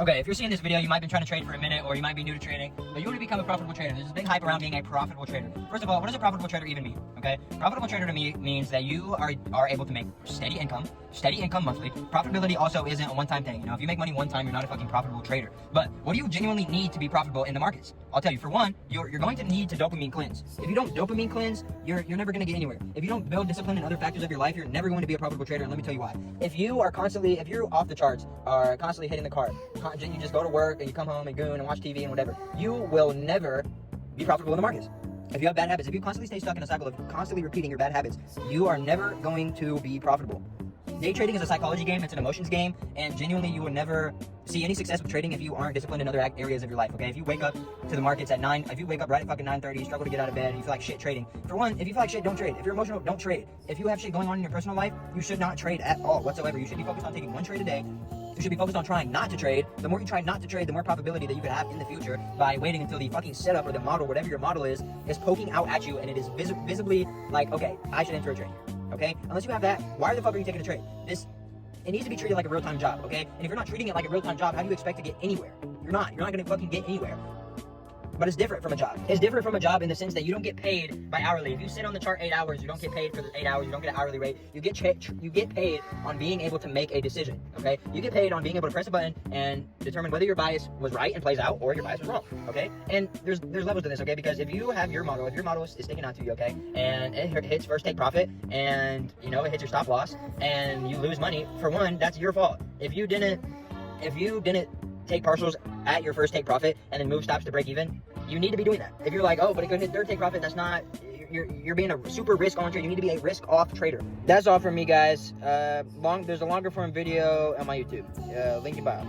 Okay, if you're seeing this video, you might be trying to trade for a minute, or you might be new to trading, but you want to become a profitable trader. There's this big hype around being a profitable trader. First of all, what does a profitable trader even mean? Okay, profitable trader to me means that you are able to make steady income monthly. Profitability also isn't a one-time thing. You know, if you make money one time, you're not a fucking profitable trader. But what do you genuinely need to be profitable in the markets? I'll tell you. For one, you're going to need to dopamine cleanse. If you don't dopamine cleanse, you're never going to get anywhere. If you don't build discipline in other factors of your life, you're never going to be a profitable trader. And let me tell you why. If you're off the charts, are constantly hitting the cart, you just go to work and you come home and goon and watch TV and whatever, you will never be profitable in the markets. If you have bad habits, if you constantly stay stuck in a cycle of constantly repeating your bad habits, you are never going to be profitable. Day trading is a psychology game, it's an emotions game, and genuinely you will never see any success with trading if you aren't disciplined in other areas of your life, okay? If you wake up to the markets at 9, if you wake up right at fucking 9:30, you struggle to get out of bed, and you feel like shit trading. For one, if you feel like shit, don't trade. If you're emotional, don't trade. If you have shit going on in your personal life, you should not trade at all whatsoever. You should be focused on taking one trade a day. You should be focused on trying not to trade. The more you try not to trade, the more probability that you could have in the future by waiting until the fucking setup or the model, whatever your model is poking out at you, and it is visibly like, okay, I should enter a trade, okay? Unless you have that, why the fuck are you taking a trade? It needs to be treated like a real-time job, okay? And if you're not treating it like a real-time job, how do you expect to get anywhere? You're not gonna fucking get anywhere. But it's different from a job. It's different from a job in the sense that you don't get paid by hourly. If you sit on the chart 8 hours, you don't get paid for the 8 hours. You don't get an hourly rate. You get paid on being able to make a decision, okay? You get paid on being able to press a button and determine whether your bias was right and plays out, or your bias was wrong, okay? And there's levels to this, okay? Because if you have your model, if your model is sticking out to you, okay, and it hits first take profit, and you know it hits your stop loss, and you lose money, for one, that's your fault. If you didn't take partials at your first take profit and then move stops to break even, you need to be doing that. If you're like, oh, but it could hit third take profit, that's not, you're being a super risk on trader. You need to be a risk off trader. That's all from me, guys. There's a longer form video on my YouTube. Link in bio.